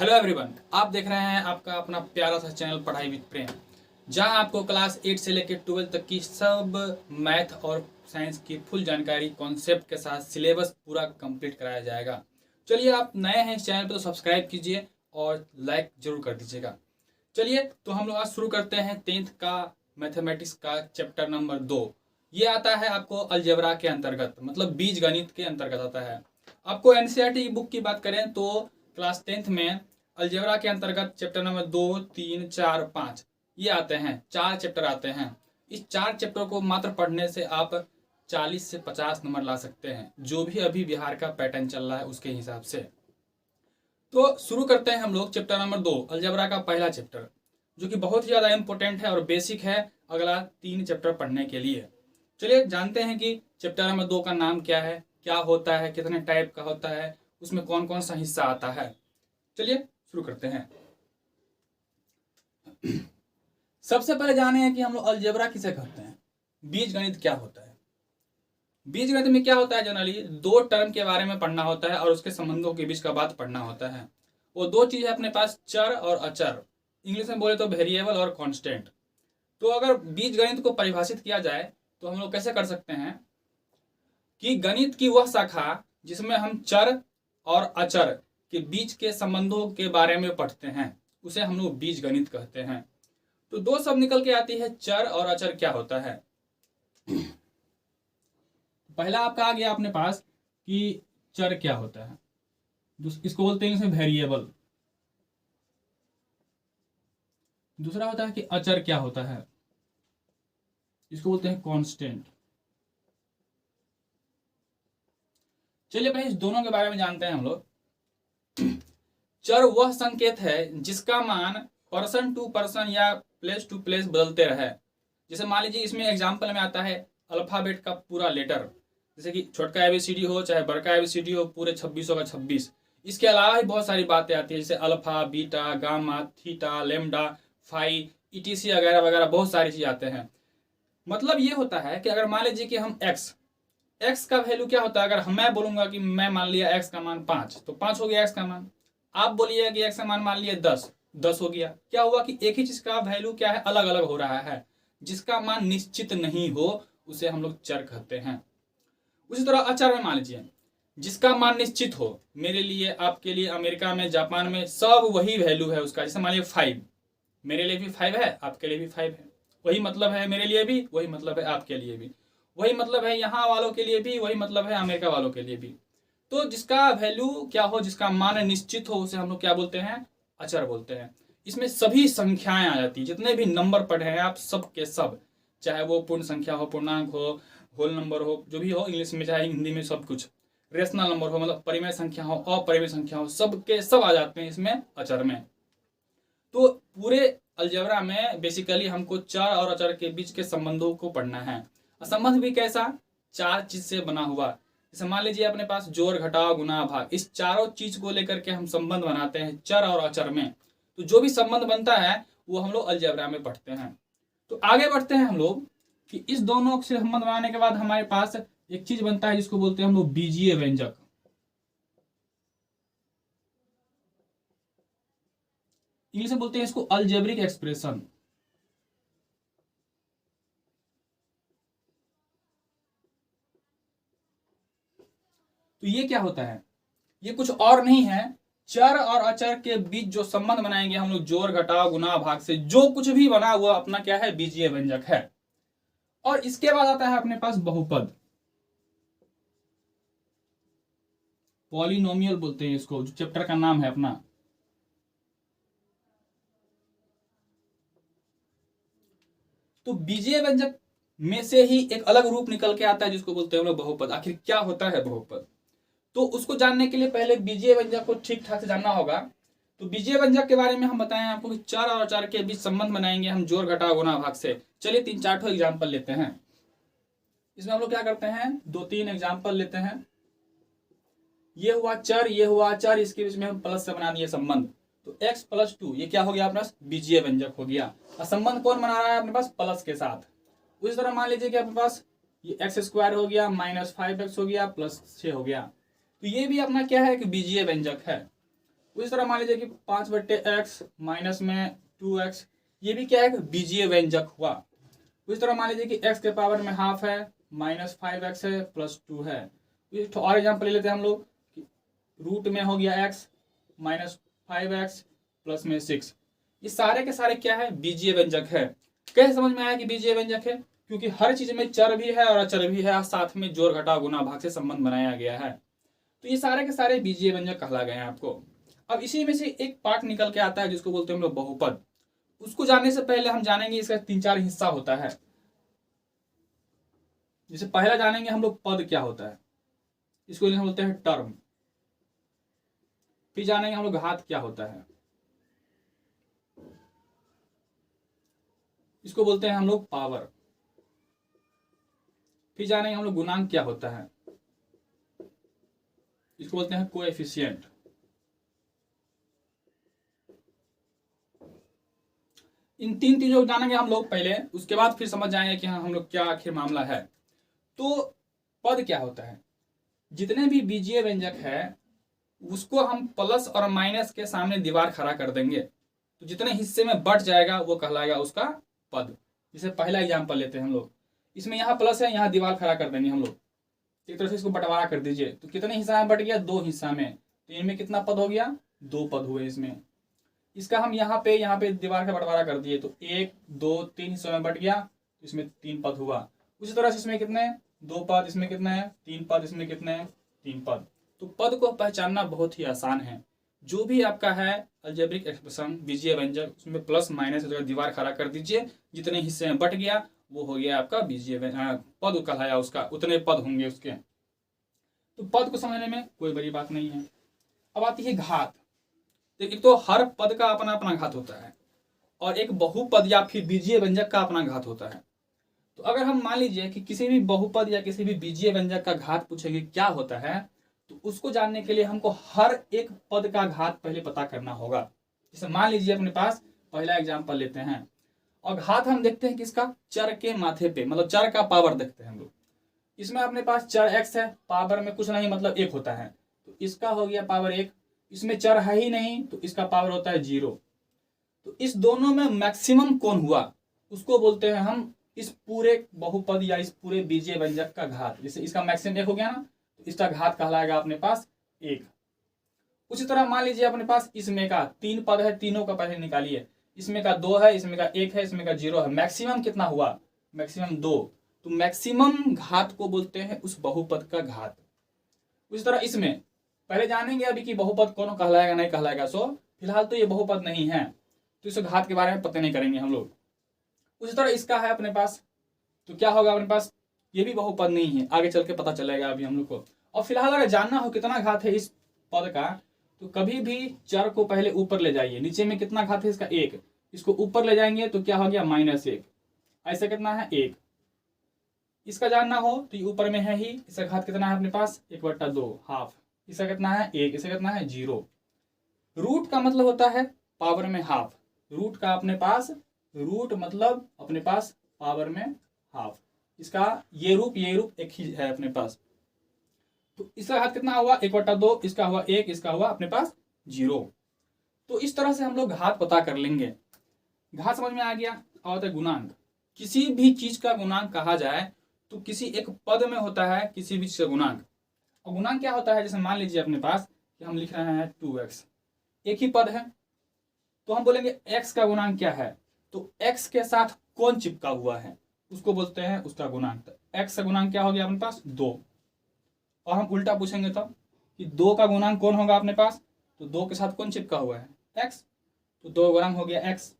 Hello everyone, आप देख रहे हैं आपका अपना प्यारा सा चैनल पढ़ाई विद प्रेम, जहां आपको क्लास 8 से लेकर 12 तक की सब मैथ और साइंस की फुल जानकारी कॉन्सेप्ट के साथ सिलेबस पूरा कंप्लीट कराया जाएगा। चलिए, आप नए हैं इस चैनल पर तो सब्सक्राइब कीजिए और लाइक जरूर कर दीजिएगा। चलिए तो हम लोग आज शुरू करते हैं 10th का मैथमेटिक्स का चैप्टर नंबर 2। ये आता है आपको अलजेब्रा के अंतर्गत, मतलब बीज गणित के अंतर्गत आता है। आपको एनसीईआरटी बुक की बात करें तो क्लास 10th में अलजेब्रा के अंतर्गत चैप्टर नंबर 2, 3, 4, 5 ये आते हैं। 4 चैप्टर आते हैं। इस 4 चैप्टर को मात्र पढ़ने से आप 40 से 50 नंबर ला सकते हैं, जो भी अभी बिहार का पैटर्न चल रहा है उसके हिसाब से। तो शुरू करते हैं हम लोग चैप्टर नंबर 2, अलजेब्रा का पहला चैप्टर, जो कि बहुत ही ज़्यादा इंपॉर्टेंट है और बेसिक है अगला 3 चैप्टर पढ़ने के लिए। चलिए जानते हैं कि चैप्टर नंबर 2 का नाम क्या है, क्या होता है, कितने टाइप का होता है, उसमें कौन कौन सा हिस्सा आता है। चलिए शुरू करते हैं। सबसे पहले जाने हैं कि हम लोग अलजेब्रा किसे कहते हैं, बीज गणित क्या होता है। बीज गणित में क्या होता है, जनरली 2 टर्म के बारे में पढ़ना होता है और उसके संबंधों के बीच का बात पढ़ना होता है। वो 2 चीज है अपने पास, चर और अचर। इंग्लिश में बोले तो वेरिएबल और कांस्टेंट। तो अगर बीज गणित को परिभाषित किया जाए तो हम लोग कैसे कर सकते हैं कि गणित की वह शाखा जिसमें हम चर और अचर के बीच के संबंधों के बारे में पढ़ते हैं, उसे हम लोग बीज गणित कहते हैं। तो 2 शब्द निकल के आती है, चर और अचर क्या होता है। पहला आपका आ गया अपने पास कि चर क्या होता है, इसको बोलते हैं इसमें वेरिएबल। दूसरा होता है कि अचर क्या होता है, इसको बोलते हैं कांस्टेंट। चलिए पहले इस दोनों के बारे में जानते हैं हम लोग। चर वह संकेत है जिसका मान पर्सन टू पर्सन या प्लेस टू प्लेस बदलते रहे। जैसे मान लीजिए इसमें एग्जाम्पल में आता है अल्फाबेट का पूरा लेटर, जैसे कि छोटका एबीसीडी हो चाहे बड़का एबीसीडी हो, पूरे 2600 का 26। इसके अलावा भी बहुत सारी बातें आती है, जैसे alpha, beta, gamma, theta, lambda, phi, etc वगैरह वगैरह बहुत सारी चीज आते हैं। मतलब ये होता है कि अगर मान लीजिए कि हम एक्स का वैल्यू क्या होता है, अगर मैं बोलूंगा कि मैं मान लिया एक्स का मान 5, तो 5 हो गया एक्स का मान। आप बोलिए कि एक्स का मान लिया 10 हो गया। क्या हुआ कि एक ही चीज का वैल्यू क्या है, अलग अलग हो रहा है। जिसका मान निश्चित नहीं हो उसे हम लोग चर कहते हैं। उसी तरह अचर में मान लीजिए जिसका मान निश्चित हो, मेरे लिए, आपके लिए, अमेरिका में, जापान में सब वही वैल्यू है उसका। जैसे मान लीजिए 5, मेरे लिए भी 5 है, आपके लिए भी 5 है। वही मतलब है मेरे लिए भी, वही मतलब है आपके लिए भी, वही मतलब है यहाँ वालों के लिए भी, वही मतलब है अमेरिका वालों के लिए भी। तो जिसका वैल्यू क्या हो, जिसका मान निश्चित हो, उसे हम लोग क्या बोलते हैं, अचर बोलते हैं। इसमें सभी संख्याएं आ जाती है, जितने भी नंबर पढ़े हैं आप सब के सब, चाहे वो पूर्ण संख्या हो, पूर्णांक हो, होल नंबर हो, जो भी हो, इंग्लिश में चाहे हिंदी में, सब कुछ रेशनल नंबर हो, मतलब परिमेय संख्या हो, अपरिमेय संख्या हो, सब के सब आ जाते हैं इसमें अचर में। तो पूरे अलजेब्रा में बेसिकली हमको चर और अचर के बीच के संबंधों को पढ़ना है। संबंध भी कैसा, 4 चीज से बना हुआ। जैसे मान लीजिए अपने पास जोड़, घटाव, गुणा, भाग, इस चारों चीज को लेकर के हम संबंध बनाते हैं चर और अचर में। तो जो भी संबंध बनता है वो हम लोग अलजेब्रा में पढ़ते हैं। तो आगे बढ़ते हैं हम लोग कि इस दोनों से संबंध बनाने के बाद हमारे पास एक चीज बनता है जिसको बोलते हैं हम लोग बीजीय व्यंजक। इंग्लिश में बोलते हैं इसको अलजेब्रिक एक्सप्रेशन। तो ये क्या होता है, ये कुछ और नहीं है, चर और अचर के बीच जो संबंध बनाएंगे हम लोग जोड़, घटाव, गुणा, भाग से जो कुछ भी बना हुआ अपना क्या है, बीजीय व्यंजक है। और इसके बाद आता है अपने पास बहुपद, पॉलिनोमियल बोलते हैं इसको, जो चैप्टर का नाम है अपना। तो बीजीय व्यंजक में से ही एक अलग रूप निकल के आता है जिसको बोलते हैं हम लोग बहुपद। आखिर क्या होता है बहुपद, तो उसको जानने के लिए पहले बीजीय व्यंजक को ठीक ठाक से जानना होगा। तो बीजीय व्यंजक के बारे में हम बताएं आपको कि चर और अचर के बीच संबंध बनाएंगे हम जोड़, घटाव, गुणा, भाग से। चलिए 3-4 एग्जाम्पल लेते हैं। इसमें हम लोग क्या करते हैं, 2-3 एग्जाम्पल लेते हैं। ये हुआ चर, ये हुआ अचर, इसके बीच में हम प्लस से बना दिए संबंध। तो x + 2 ये क्या हो गया अपने पास, बीजीय व्यंजक हो गया। और संबंध कौन बना रहा है अपने पास, प्लस के साथ। उसी तरह मान लीजिए कि अपने पास ये x² हो गया, -5x हो गया, +6 हो गया। तो ये भी अपना क्या है कि बीजीय व्यंजक है। उसी तरह मान लीजिए कि 5/x माइनस में 2x, ये भी क्या है, बीजीय व्यंजक हुआ। उसी तरह मान लीजिए कि x के पावर में हाफ है, -5x है, +2 है। तो और एग्जाम्पल ले लेते हैं हम लोग, रूट में हो गया x, -5x, प्लस में 6। ये सारे के सारे क्या है, बीजीय व्यंजक है। कैसे समझ में आया कि बीजीय व्यंजक है? क्योंकि हर चीज में चर भी है और अचर भी है, साथ में जोड़ घटाव गुणा भाग से संबंध बनाया गया है। तो ये सारे के सारे बीजीय व्यंजक कहला गए हैं आपको। अब इसी में से एक पार्ट निकल के आता है जिसको बोलते हैं हम लोग बहुपद। उसको जानने से पहले हम जानेंगे इसका 3-4 हिस्सा होता है। जैसे पहला जानेंगे हम लोग पद क्या होता है, इसको हम बोलते हैं टर्म। फिर जानेंगे हम लोग घात क्या होता है, इसको बोलते हैं हम लोग पावर। फिर जानेंगे हम लोग गुणांक क्या होता है, इसको बोलते हैं कोएफिशिएंट। इन 3 चीजों को जानेंगे हम लोग पहले, उसके बाद फिर समझ जाएंगे कि हाँ हम लोग क्या आखिर मामला है। तो पद क्या होता है, जितने भी बीजीय व्यंजक है उसको हम प्लस और माइनस के सामने दीवार खड़ा कर देंगे, तो जितने हिस्से में बट जाएगा वो कहलाएगा उसका पद। जैसे पहला एग्जाम्पल लेते हैं हम लोग, इसमें यहाँ प्लस है, यहाँ दीवार खड़ा कर देंगे हम लोग, एक तरह से इसको बंटवारा कर दीजिए, तो कितने हिस्सा में बट गया, 2 हिस्सा में। तो इनमें कितना पद हो गया, 2 पद हुए इसमें। इसका हम यहाँ पे दीवार का बंटवारा कर दिए, तो 1, 2, 3 हिस्सों में बट गया, तो इसमें 3 पद हुआ। उसी तरह से इसमें कितने, 2 पद, इसमें कितने हैं, 3 पद, इसमें कितने हैं, 3 पद। तो पद को पहचानना बहुत ही आसान है। जो भी आपका है अलजेब्रिक एक्सप्रेशन बीजीय व्यंजक, उसमें प्लस माइनस दीवार खड़ा कर दीजिए, जितने हिस्से में बट गया वो हो गया आपका बीजीय पद कहलाया, उसका उतने पद होंगे उसके। तो पद को समझने में कोई बड़ी बात नहीं है। अब आती है घात। एक तो हर पद का अपना अपना घात होता है, और एक बहुपद या फिर बीजीय व्यंजक का अपना घात होता है। तो अगर हम मान लीजिए कि किसी भी बहुपद या किसी भी बीजीय व्यंजक का घात पूछेंगे क्या होता है, तो उसको जानने के लिए हमको हर एक पद का घात पहले पता करना होगा। जैसे मान लीजिए अपने पास पहला एग्जाम्पल लेते हैं, और घात हम देखते हैं किसका, चर के माथे पे, मतलब चर का पावर देखते हैं हम लोग। इसमें अपने पास चर x है, पावर में कुछ नहीं मतलब 1 होता है, तो इसका हो गया पावर 1। इसमें चर है ही नहीं, तो इसका पावर होता है 0। तो इस दोनों में मैक्सिमम कौन हुआ, उसको बोलते हैं हम इस पूरे बहुपद या इस पूरे बीजीय व्यंजक का घात। जैसे इसका मैक्सिमम 1 हो गया ना, तो इसका घात कहलाएगा अपने पास 1। उसी तरह मान लीजिए अपने पास इसमें का 3 पद है, तीनों का पहले निकालिए। इसमें का 2 है, इसमें का 1 है, इसमें का 0 है, मैक्सिमम कितना हुआ, मैक्सिमम 2। तो मैक्सिमम घात को बोलते हैं उस बहुपद का घात। उसी तरह इसमें पहले जानेंगे अभी कि बहुपद कौन कहलाएगा नहीं कहलाएगा। सो फिलहाल तो ये बहुपद नहीं है, तो इस घात के बारे में पता नहीं करेंगे हम लोग। उसी तरह इसका है अपने पास, तो क्या होगा अपने पास, ये भी बहुपद नहीं है, आगे चल के पता चलेगा अभी हम लोग को। और फिलहाल अगर जानना हो कितना घात है इस पद का, तो कभी भी चर को पहले ऊपर ले जाइए। नीचे में कितना घात है इसका, 1, इसको ऊपर ले जाएंगे तो क्या हो गया, -1। ऐसे कितना है, 1। इसका जानना हो तो ये ऊपर में है ही, इसका घात कितना है अपने पास, 1/2, हाफ। इसका कितना है, 1, इसका कितना है, 0। रूट का मतलब होता है पावर में हाफ। रूट का अपने पास, रूट मतलब अपने पास पावर में हाफ। इसका ये रूप एक ही है अपने पास। तो इसका घात कितना हुआ, 1/2, इसका हुआ 1, इसका हुआ अपने पास 0। तो इस तरह से हम लोग घात पता कर लेंगे। घात समझ में आ गया। और गुणांक, किसी भी चीज का गुणांक कहा जाए तो किसी एक पद में होता है किसी भी चीज का गुणांक। और गुणांक क्या होता है, जैसे मान लीजिए अपने पास कि हम लिख रहे हैं 2x, एक ही पद है, तो हम बोलेंगे x का गुणांक क्या है, तो x के साथ कौन चिपका हुआ है उसको बोलते हैं उसका गुणांक। तो x का गुणांक क्या हो गया अपने पास, 2। और हम उल्टा पूछेंगे तब कि 2 का गुणांक कौन होगा अपने पास, तो 2 के साथ कौन चिपका हुआ है, x, तो 2 गुणांक हो गया x।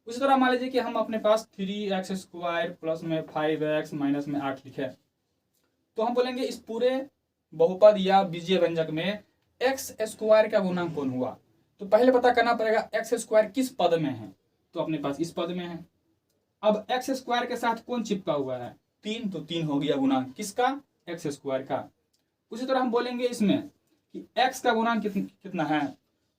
उसी तरह मान लीजिए कि हम अपने पास 3x² प्लस में 5x माइनस में 8 लिखे, तो हम बोलेंगे इस पूरे बहुपद या बीजीय व्यंजक में x² का गुणांक कौन हुआ। तो पहले पता करना पड़ेगा x² किस पद में है, तो अपने पास इस पद में है। अब x² के साथ कौन चिपका हुआ है, 3, तो 3 हो गया गुणांक किसका, x² का। उसी तरह हम बोलेंगे इसमें कि x का गुणांक कितना है,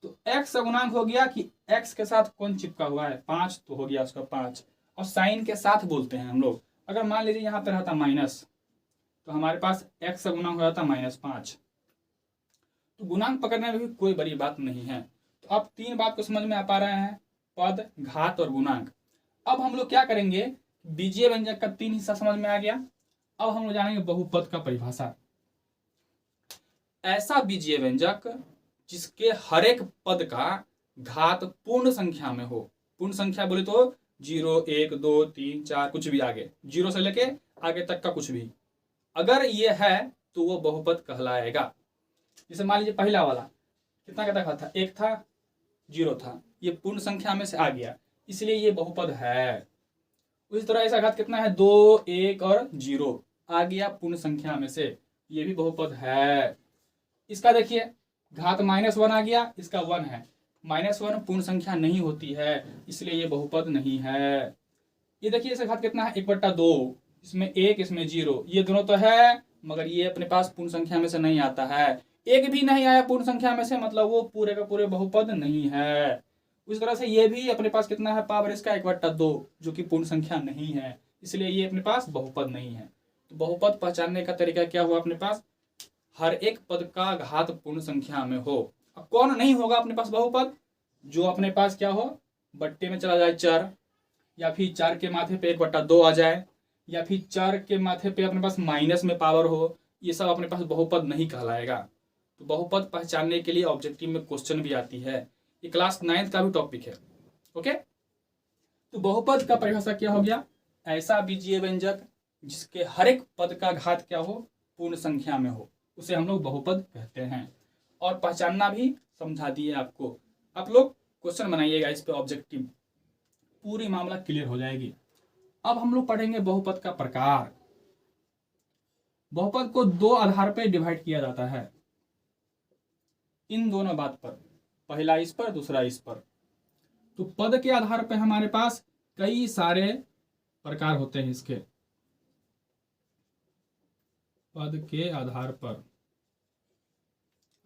तो x का गुणांक हो गया कि x के साथ कौन चिपका हुआ है, 5, तो हो गया उसका 5। और साइन के साथ बोलते हैं हम लोग। अगर मान लीजिए यहाँ पे रहता माइनस, तो हमारे पास x का गुणांक हो जाता -5। तो गुणांक पकड़ने में भी कोई बड़ी बात नहीं है। तो अब 3 बात को समझ में आ पा रहे हैं, पद, घात और गुणांक। अब हम लोग क्या करेंगे, बीजीय व्यंजक का 3 हिस्सा समझ में आ गया। अब हम लोग जानेंगे बहुपद का परिभाषा। ऐसा बीजीय व्यंजक जिसके हर एक पद का घात पूर्ण संख्या में हो। पूर्ण संख्या बोले तो 0, 1, 2, 3, 4 कुछ भी आगे, 0 से लेके आगे तक का कुछ भी, अगर ये है तो वो बहुपद कहलाएगा। जैसे मान लीजिए पहला वाला कितना का घात था, 1 था, 0 था, ये पूर्ण संख्या में से आ गया, इसलिए ये बहुपद है। उसी तरह ऐसा घात कितना है, 2, 1 और 0 आ गया पूर्ण संख्या में से, ये भी बहुपद है। इसका देखिए घात -1 आ गया, इसका 1 है, -1 पूर्ण संख्या नहीं होती है, इसलिए ये बहुपद नहीं है। ये देखिए इसका घात कितना है, 1/2, इसमें 1 इसमें 0, ये दोनों तो है मगर ये अपने पास पूर्ण संख्या में से नहीं आता है। एक भी नहीं आया पूर्ण संख्या में से, मतलब वो पूरे का पूरे बहुपद नहीं है। उस तरह से ये भी अपने पास कितना है, पावर इसका 1/2, जो कि पूर्ण संख्या नहीं है, इसलिए ये अपने पास बहुपद नहीं है। तो बहुपद पहचानने का तरीका क्या हुआ अपने पास, हर एक पद का घात पूर्ण संख्या में हो। अब कौन नहीं होगा अपने पास बहुपद, जो अपने पास क्या हो, बट्टे में चला जाए चर, या फिर 4 के माथे पे 1/2 आ जाए, या फिर 4 के माथे पे अपने पास माइनस में पावर हो, ये सब अपने पास बहुपद नहीं कहलाएगा। तो बहुपद पहचानने के लिए ऑब्जेक्टिव में क्वेश्चन भी आती है, ये क्लास 9th का भी टॉपिक है। ओके, तो बहुपद का परिभाषा क्या हो गया, ऐसा बीजीय व्यंजक जिसके हर एक पद का घात क्या हो, पूर्ण संख्या में हो, उसे हम लोग बहुपद कहते हैं। और पहचानना भी समझा दिए आपको। आप लोग क्वेश्चन बनाइएगा इस पे ऑब्जेक्टिव, पूरी मामला क्लियर हो जाएगी। अब हम लोग पढ़ेंगे बहुपद का प्रकार। बहुपद को 2 आधार पर डिवाइड किया जाता है, इन दोनों बात पर, पहला इस पर, दूसरा इस पर। तो पद के आधार पर हमारे पास कई सारे प्रकार होते हैं इसके, पद के आधार पर,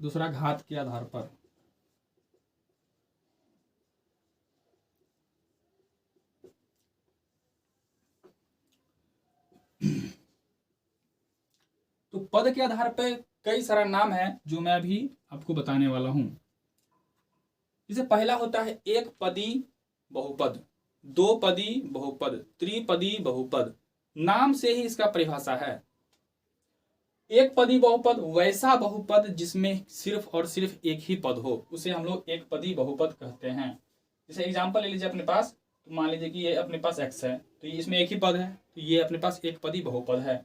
दूसरा घात के आधार पर। तो पद के आधार पर कई सारा नाम है जो मैं अभी आपको बताने वाला हूं। जैसे पहला होता है एक पदी बहुपद, 2 पदी बहुपद, त्रिपदी बहुपद। नाम से ही इसका परिभाषा है। एक पदी बहुपद वैसा बहुपद जिसमें सिर्फ और सिर्फ एक ही पद हो, उसे हम लोग एक पदी बहुपद कहते हैं। जैसे एग्जांपल ले लीजिए अपने पास, तो मान लीजिए कि ये अपने पास x है, तो ये इसमें एक ही पद है, तो ये अपने पास एक पदी बहुपद है।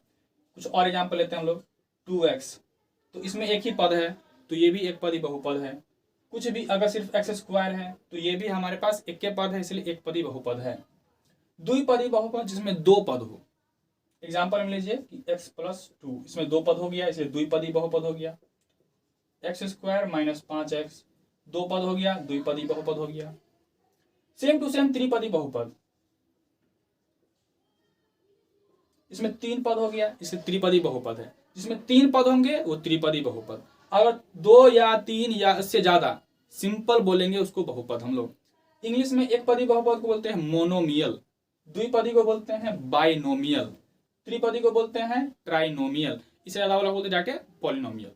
कुछ और एग्जांपल लेते हैं हम लोग, 2x, तो इसमें एक ही पद है, तो ये भी एक पदी बहुपद है। कुछ भी अगर सिर्फ x² है, तो ये भी हमारे पास एक के पद है, इसलिए एक पदी बहुपद है। द्विपदी बहुपद जिसमें 2 पद हो, एग्जाम्पल में लीजिए कि x+2, इसमें 2 पद हो गया, इसलिए द्विपदी बहुपद हो गया। x² - 5x, 2 पद हो गया, द्विपदी बहुपद हो गया। सेम टू सेम त्रिपदी बहुपद, इसमें 3 पद हो गया, इसलिए त्रिपदी बहुपद है। जिसमें 3 पद होंगे वो त्रिपदी बहुपद। अगर 2 या 3 या इससे ज्यादा, सिंपल बोलेंगे उसको बहुपद हम लोग। इंग्लिश में एक पदी बहुपद को बोलते हैं मोनोमियल, द्विपदी को बोलते हैं बाइनोमियल, त्रिपदी को बोलते हैं ट्राइनोमियल, इससे ज्यादा वाला बोलते जाके पॉलिनोमियल।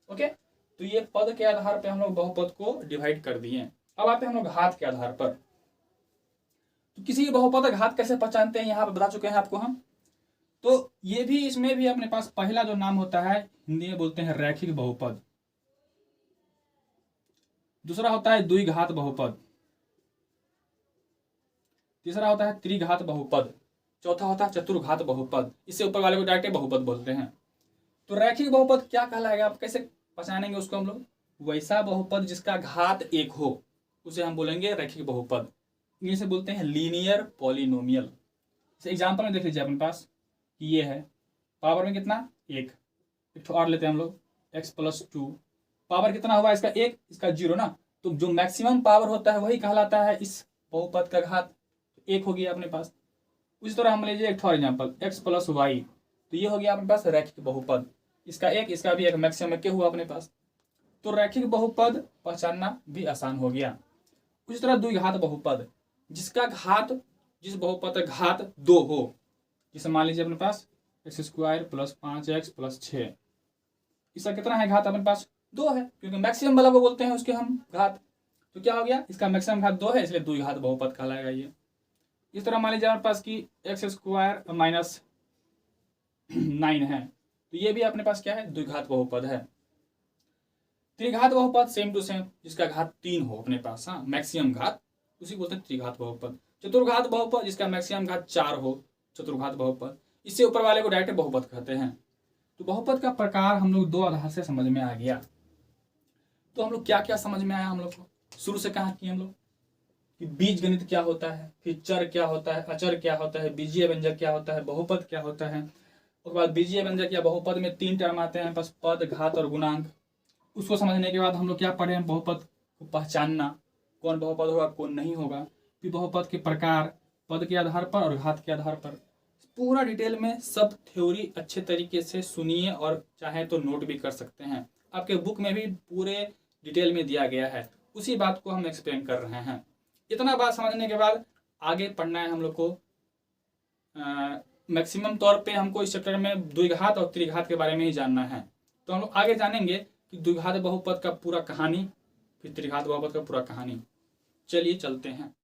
ओके, तो ये पद के आधार पे हम लोग बहुपद को डिवाइड कर दिए। अब आते हैं हम लोग घात के आधार पर। तो किसी भी बहुपद का घात कैसे पहचानते हैं, यहाँ पे बता चुके हैं आपको हम। तो ये भी, इसमें भी अपने पास पहला जो नाम होता है हिंदी में बोलते हैं रैखिक बहुपद, दूसरा होता है द्विघात बहुपद, तीसरा होता है त्रिघात बहुपद, चौथा होता है चतुर्घात बहुपद। इससे ऊपर वाले को डायरेक्ट बहुपद बोलते हैं। तो रैखिक बहुपद क्या कहलाएगा, आप कैसे पहचानेंगे उसको हम लोग, वैसा बहुपद जिसका घात 1 हो, उसे हम बोलेंगे रैखिक बहुपद। इंग्लिश में बोलते हैं लीनियर पॉलिनोमियल। जैसे एग्जाम्पल में देख लीजिए अपने पास कि ये है, पावर में कितना 1, एक और लेते हैं हम लोग x+2, पावर कितना हुआ इसका 1, इसका 0 ना, तो जो मैक्सिमम पावर होता है वही कहलाता है इस बहुपद का घात, 1 हो गया अपने पास। उसी तरह हम लीजिए एक और एग्जाम्पल x+y, तो ये हो गया अपने पास रैखिक बहुपद, इसका 1, इसका भी 1, मैक्सिमम 1 हुआ अपने पास। तो रैखिक बहुपद पहचानना भी आसान हो गया। उसी तरह द्विघात बहुपद, जिसका घात, जिस बहुपद का घात 2 हो, जैसे मान लीजिए अपने पास x² + 5x + 6, इसका कितना है घात अपने पास 2 है, क्योंकि मैक्सिमम वाला को बोलते हैं उसके हम घात। तो क्या हो गया, इसका मैक्सिमम घात 2 है, इसलिए द्विघात बहुपद कहलाएगा ये। इस तरह मान लीजिए हमारे पास की x² माइनस 9 है, तो ये भी अपने पास क्या है, द्विघात बहुपद है। त्रिघात बहुपद सेम टू सेम, जिसका घात 3 हो अपने पास, हाँ मैक्सिमम घात, उसी बोलते हैं त्रिघात बहुपद। चतुर्घात बहुपद, जिसका मैक्सिमम घात 4 हो, चतुर्घात बहुपद। इससे ऊपर वाले को डायरेक्ट बहुपद कहते हैं। तो बहुपद का प्रकार हम लोग 2 आधार से समझ में आ गया। तो हम लोग क्या क्या समझ में आया हम लोग को, शुरू से कहा कि हम लोग कि बीज गणित क्या होता है, फिर चर क्या होता है, अचर क्या होता है, बीजीय व्यंजक क्या होता है, बहुपद क्या होता है। उसके बाद बीजीय व्यंजक या बहुपद में 3 टर्म आते हैं बस, पद, घात और गुणांक। उसको समझने के बाद हम लोग क्या पढ़े हैं, बहुपद को पहचानना, कौन बहुपद होगा कौन नहीं होगा, फिर बहुपद के प्रकार, पद के आधार पर और घात के आधार पर। पूरा डिटेल में सब थ्योरी अच्छे तरीके से सुनिए, और चाहे तो नोट भी कर सकते हैं। आपके बुक में भी पूरे डिटेल में दिया गया है, उसी बात को हम एक्सप्लेन कर रहे हैं। इतना बात समझने के बाद आगे पढ़ना है हम लोग को। मैक्सिमम तौर पे हमको इस चैप्टर में द्विघात और त्रिघात के बारे में ही जानना है। तो हम लोग आगे जानेंगे कि द्विघात बहुपद का पूरा कहानी, फिर त्रिघात बहुपद का पूरा कहानी। चलिए चलते हैं।